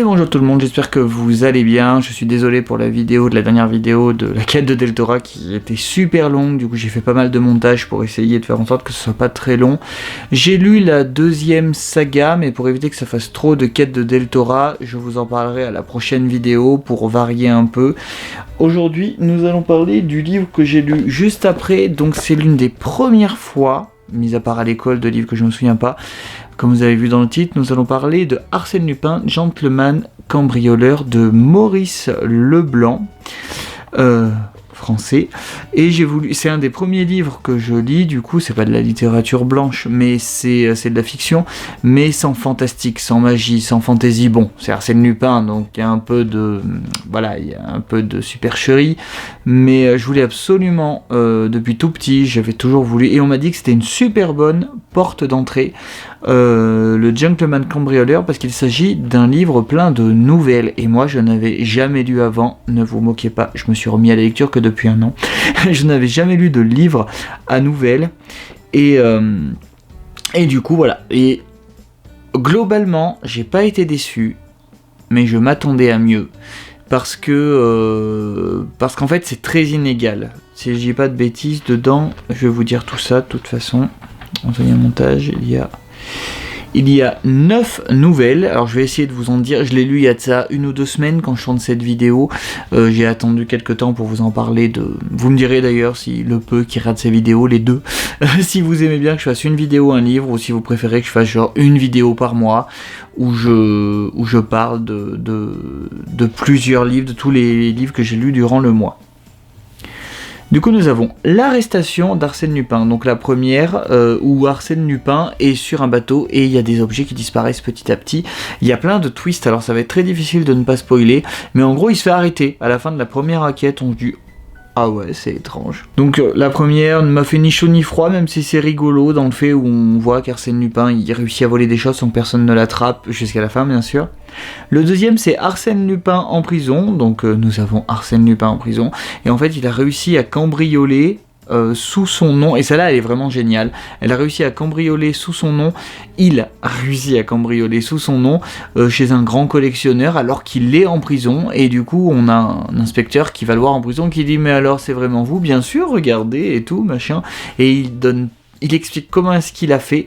bonjour tout le monde, j'espère que vous allez bien. Je suis désolé pour la dernière vidéo de la quête de Deltora qui était super longue, du coup j'ai fait pas mal de montage pour essayer de faire en sorte que ce soit pas très long. J'ai lu la deuxième saga, mais pour éviter que ça fasse trop de quête de Deltora, je vous en parlerai à la prochaine vidéo pour varier un peu. Aujourd'hui, nous allons parler du livre que j'ai lu juste après, donc c'est l'une des premières fois, mis à part à l'école, de livres que je me souviens pas. Comme vous avez vu dans le titre, nous allons parler de Arsène Lupin, gentleman cambrioleur de Maurice Leblanc, français. Et c'est un des premiers livres que je lis, du coup, c'est pas de la littérature blanche, mais c'est de la fiction, mais sans fantastique, sans magie, sans fantaisie. Bon, c'est Arsène Lupin, donc il y a un peu de, il y a un peu de supercherie, mais je voulais absolument, depuis tout petit, j'avais toujours voulu, et on m'a dit que c'était une super bonne porte d'entrée, le Gentleman Cambrioleur, parce qu'il s'agit d'un livre plein de nouvelles, et moi je n'avais jamais lu avant, ne vous moquez pas, je me suis remis à la lecture que depuis un an, je n'avais jamais lu de livre à nouvelles, et du coup voilà, et globalement j'ai pas été déçu, mais je m'attendais à mieux, parce qu'en fait c'est très inégal, si je dis pas de bêtises dedans, je vais vous dire tout ça de toute façon. En faisant un montage, il y a 9 nouvelles. Alors je vais essayer de vous en dire. Je l'ai lu il y a de ça 1 ou 2 semaines quand je tourne cette vidéo. J'ai attendu quelques temps pour vous en parler. Vous me direz d'ailleurs si le peu qui rate ces vidéos, les deux, si vous aimez bien que je fasse une vidéo, un livre, ou si vous préférez que je fasse genre une vidéo par mois où je parle de plusieurs livres, de tous les livres que j'ai lus durant le mois. Du coup, nous avons l'arrestation d'Arsène Lupin, donc la première où Arsène Lupin est sur un bateau et il y a des objets qui disparaissent petit à petit. Il y a plein de twists, alors ça va être très difficile de ne pas spoiler, mais en gros, il se fait arrêter. À la fin de la première enquête, on se dit « Ah ouais, c'est étrange ». Donc la première ne m'a fait ni chaud ni froid, même si c'est rigolo dans le fait où on voit qu'Arsène Lupin, il réussit à voler des choses sans que personne ne l'attrape, jusqu'à la fin bien sûr. Le deuxième, c'est Arsène Lupin en prison, donc nous avons Arsène Lupin en prison, et en fait il a réussi à cambrioler sous son nom, et celle-là elle est vraiment géniale, il a réussi à cambrioler sous son nom chez un grand collectionneur alors qu'il est en prison, et du coup on a un inspecteur qui va le voir en prison qui dit mais alors c'est vraiment vous, bien sûr, regardez et tout machin, et il explique comment est-ce qu'il a fait.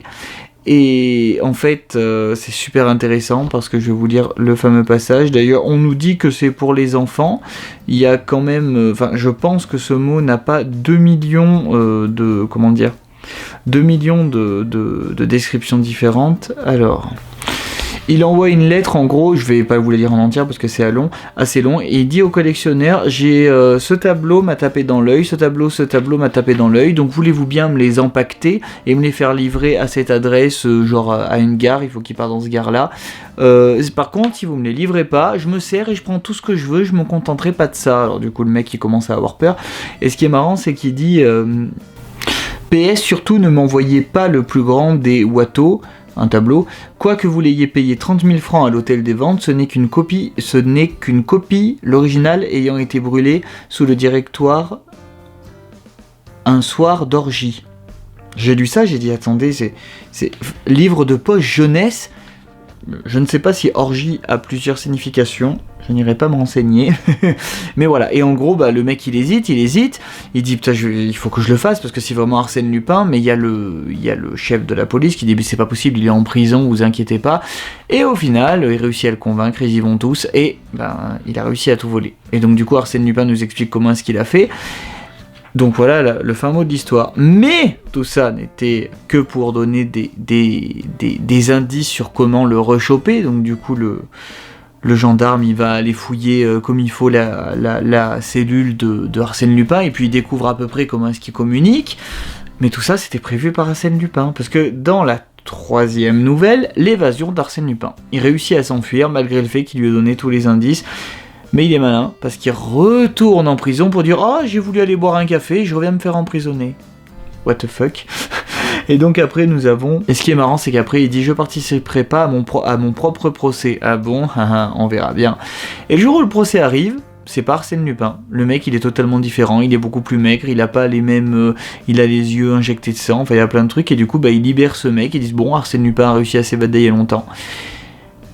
Et en fait, c'est super intéressant parce que je vais vous lire le fameux passage. D'ailleurs, on nous dit que c'est pour les enfants. Il y a quand même... je pense que ce mot n'a pas 2 millions de... Comment dire 2 millions de descriptions différentes. Alors... Il envoie une lettre, en gros, je vais pas vous la lire en entière parce que c'est assez long, et il dit au collectionneur, j'ai ce tableau m'a tapé dans l'œil, ce tableau m'a tapé dans l'œil, donc voulez-vous bien me les empaqueter et me les faire livrer à cette adresse, genre à une gare, il faut qu'il parte dans ce gare-là. Par contre, si vous me les livrez pas, je me sers et je prends tout ce que je veux, je me contenterai pas de ça. Alors du coup, le mec, il commence à avoir peur, et ce qui est marrant, c'est qu'il dit... PS, surtout ne m'envoyez pas le plus grand des Watteau, un tableau, quoique vous l'ayez payé 30 000 francs à l'hôtel des ventes, ce n'est qu'une copie, l'original ayant été brûlé sous le directoire un soir d'orgie. J'ai lu ça, j'ai dit attendez, c'est livre de poche jeunesse, je ne sais pas si orgie a plusieurs significations, je n'irai pas me renseigner, mais voilà, et en gros, le mec il hésite, il dit putain, il faut que je le fasse, parce que c'est vraiment Arsène Lupin, mais il y a le chef de la police qui dit mais c'est pas possible, il est en prison, vous inquiétez pas, et au final, il réussit à le convaincre, ils y vont tous, et il a réussi à tout voler. Et donc du coup, Arsène Lupin nous explique comment est-ce qu'il a fait. Donc voilà le fin mot de l'histoire. Mais tout ça n'était que pour donner des indices sur comment le rechoper, donc du coup le gendarme il va aller fouiller comme il faut la cellule de Arsène Lupin, et puis il découvre à peu près comment est-ce qu'il communique, mais tout ça c'était prévu par Arsène Lupin, parce que dans la troisième nouvelle, l'évasion d'Arsène Lupin, il réussit à s'enfuir malgré le fait qu'il lui ait donné tous les indices, mais il est malin parce qu'il retourne en prison pour dire « Oh, j'ai voulu aller boire un café, je reviens me faire emprisonner. » What the fuck. Et donc après nous avons... Et ce qui est marrant, c'est qu'après il dit « Je participerai pas à mon propre procès. » Ah bon, on verra bien. Et le jour où le procès arrive, c'est pas Arsène Lupin. Le mec il est totalement différent, il est beaucoup plus maigre, il a pas les mêmes... il a les yeux injectés de sang, enfin il y a plein de trucs, et du coup il libère ce mec, ils disent « Bon, Arsène Lupin a réussi à s'évader il y a longtemps. »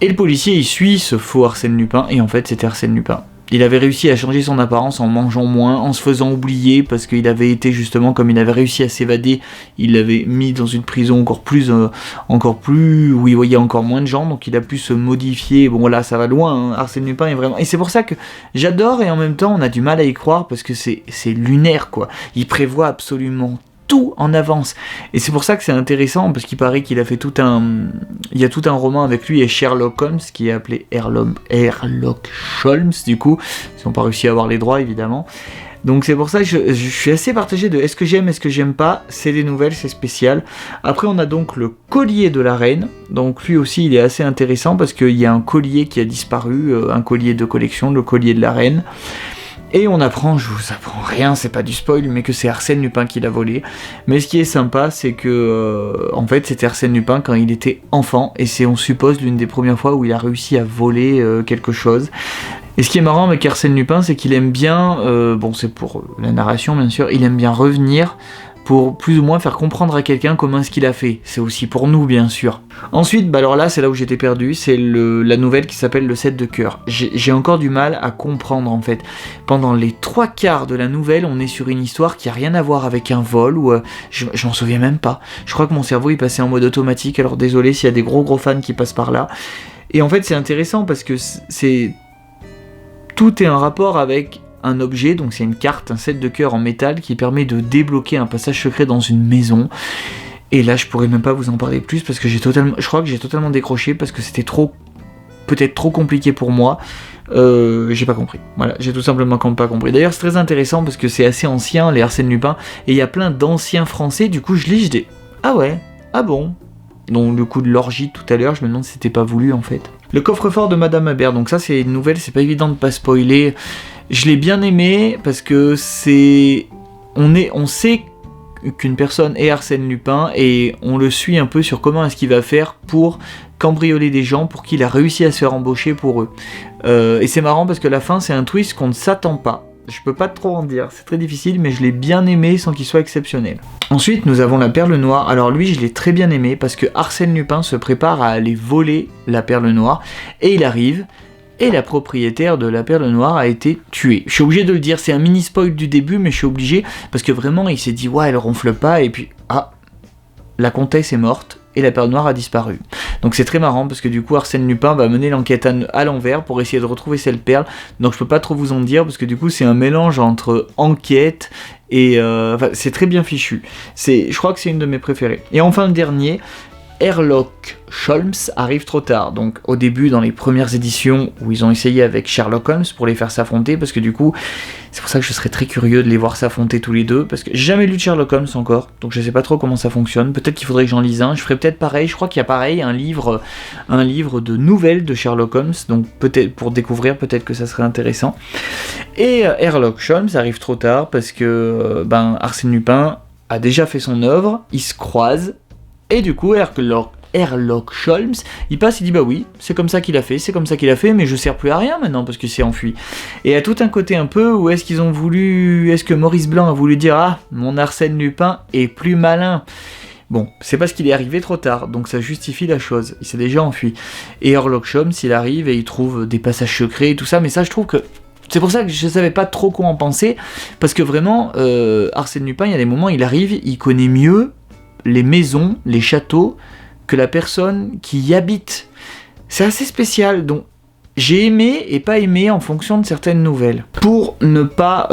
Et le policier il suit ce faux Arsène Lupin, et en fait c'était Arsène Lupin. Il avait réussi à changer son apparence en mangeant moins, en se faisant oublier, parce qu'il avait été justement, comme il avait réussi à s'évader, il l'avait mis dans une prison encore plus, où il voyait encore moins de gens, donc il a pu se modifier. Bon là, ça va loin, hein. Arsène Lupin est vraiment... Et c'est pour ça que j'adore, et en même temps, on a du mal à y croire, parce que c'est lunaire, quoi. Il prévoit absolument tout en avance, et c'est pour ça que c'est intéressant, parce qu'il paraît qu'il a fait il y a tout un roman avec lui et Sherlock Holmes qui est appelé Sherlock Holmes, du coup ils n'ont pas réussi à avoir les droits évidemment, donc c'est pour ça que je suis assez partagé de est-ce que j'aime pas. C'est des nouvelles, c'est spécial. Après on a donc le collier de la reine, donc lui aussi il est assez intéressant parce qu'il y a un collier qui a disparu, un collier de collection, le collier de la reine. Et on apprend, je vous apprends rien, c'est pas du spoil, mais que c'est Arsène Lupin qui l'a volé. Mais ce qui est sympa, c'est que, en fait, c'était Arsène Lupin quand il était enfant, et c'est, on suppose, l'une des premières fois où il a réussi à voler quelque chose. Et ce qui est marrant avec Arsène Lupin, c'est qu'il aime bien, bon c'est pour la narration bien sûr, il aime bien revenir pour plus ou moins faire comprendre à quelqu'un comment est-ce qu'il a fait. C'est aussi pour nous, bien sûr. Ensuite, alors là, c'est là où j'étais perdu, c'est la nouvelle qui s'appelle Le 7 de cœur. J'ai encore du mal à comprendre, en fait. Pendant les 3/4 de la nouvelle, on est sur une histoire qui a rien à voir avec un vol, ou je m'en souviens même pas. Je crois que mon cerveau est passé en mode automatique, alors désolé s'il y a des gros fans qui passent par là. Et en fait, c'est intéressant parce que tout est un rapport avec un objet, donc c'est une carte, un 7 de cœur en métal qui permet de débloquer un passage secret dans une maison. Et là, je pourrais même pas vous en parler plus parce que je crois que j'ai totalement décroché parce que c'était peut-être trop compliqué pour moi. J'ai pas compris. Voilà, j'ai tout simplement pas compris. D'ailleurs, c'est très intéressant parce que c'est assez ancien, les Arsène Lupin, et il y a plein d'anciens français. Du coup, je dis ah ouais, ah bon. Donc le coup de l'orgie tout à l'heure, je me demande si c'était pas voulu en fait. Le coffre-fort de Madame Habert, donc ça c'est une nouvelle, c'est pas évident de pas spoiler. Je l'ai bien aimé parce que on sait qu'une personne est Arsène Lupin et on le suit un peu sur comment est-ce qu'il va faire pour cambrioler des gens, pour qu'il a réussi à se faire embaucher pour eux. Et c'est marrant parce que la fin c'est un twist qu'on ne s'attend pas. Je peux pas trop en dire, c'est très difficile, mais je l'ai bien aimé sans qu'il soit exceptionnel. Ensuite, nous avons la perle noire. Alors lui, je l'ai très bien aimé parce que Arsène Lupin se prépare à aller voler la perle noire et il arrive. Et la propriétaire de la perle noire a été tuée. Je suis obligé de le dire, c'est un mini spoil du début, mais je suis obligé, parce que vraiment, il s'est dit, ouais, elle ronfle pas, et puis, la comtesse est morte, et la perle noire a disparu. Donc c'est très marrant, parce que du coup, Arsène Lupin va mener l'enquête à l'envers, pour essayer de retrouver cette perle, donc je peux pas trop vous en dire, parce que du coup, c'est un mélange entre enquête, et c'est très bien fichu. Je crois que c'est une de mes préférées. Et enfin, le dernier, Sherlock Holmes arrive trop tard. Donc au début, dans les premières éditions où ils ont essayé avec Sherlock Holmes pour les faire s'affronter, parce que du coup, c'est pour ça que je serais très curieux de les voir s'affronter tous les deux, parce que j'ai jamais lu de Sherlock Holmes encore, donc je sais pas trop comment ça fonctionne. Peut-être qu'il faudrait que j'en lise un. Je ferais peut-être pareil. Je crois qu'il y a pareil un livre de nouvelles de Sherlock Holmes, donc peut-être pour découvrir, peut-être que ça serait intéressant. Et Sherlock Holmes arrive trop tard parce que Arsène Lupin a déjà fait son œuvre, ils se croisent. Et du coup, Sherlock Holmes, il passe, il dit bah oui, c'est comme ça qu'il a fait, mais je sers plus à rien maintenant parce qu'il s'est enfui. Et à tout un côté un peu où est-ce que Maurice Blanc a voulu dire ah, mon Arsène Lupin est plus malin. Bon, c'est parce qu'il est arrivé trop tard, donc ça justifie la chose, il s'est déjà enfui. Et Sherlock Holmes, il arrive et il trouve des passages secrets et tout ça, mais ça je trouve que c'est pour ça que je savais pas trop quoi en penser, parce que vraiment, Arsène Lupin, il y a des moments, il arrive, il connaît mieux les maisons, les châteaux, que la personne qui y habite. C'est assez spécial, donc j'ai aimé et pas aimé en fonction de certaines nouvelles. Pour ne pas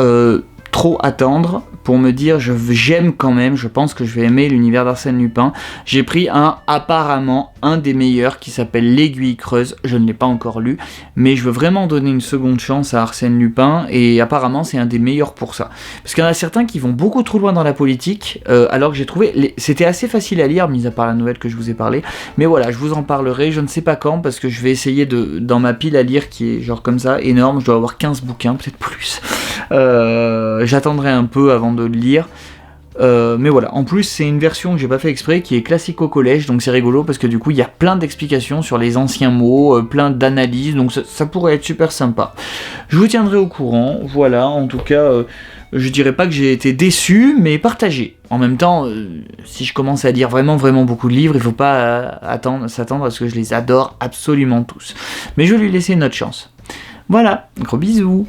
trop attendre, pour me dire j'aime quand même, je pense que je vais aimer l'univers d'Arsène Lupin, j'ai pris apparemment un des meilleurs qui s'appelle L'Aiguille Creuse. Je ne l'ai pas encore lu, mais je veux vraiment donner une seconde chance à Arsène Lupin, et apparemment c'est un des meilleurs pour ça. Parce qu'il y en a certains qui vont beaucoup trop loin dans la politique, alors que j'ai trouvé, c'était assez facile à lire, mis à part la nouvelle que je vous ai parlé, mais voilà, je vous en parlerai, je ne sais pas quand, parce que je vais essayer dans ma pile à lire, qui est genre comme ça, énorme, je dois avoir 15 bouquins, peut-être plus, j'attendrai un peu avant de le lire. Mais voilà, en plus c'est une version que j'ai pas fait exprès, qui est classique au collège, donc c'est rigolo parce que du coup il y a plein d'explications sur les anciens mots, plein d'analyses, donc ça pourrait être super sympa. Je vous tiendrai au courant, voilà, en tout cas Je dirais pas que j'ai été déçu, mais partagé. En même temps, si je commence à lire vraiment beaucoup de livres, il faut pas s'attendre à ce que je les adore absolument tous. Mais je vais lui laisser une autre chance. Voilà, gros bisous.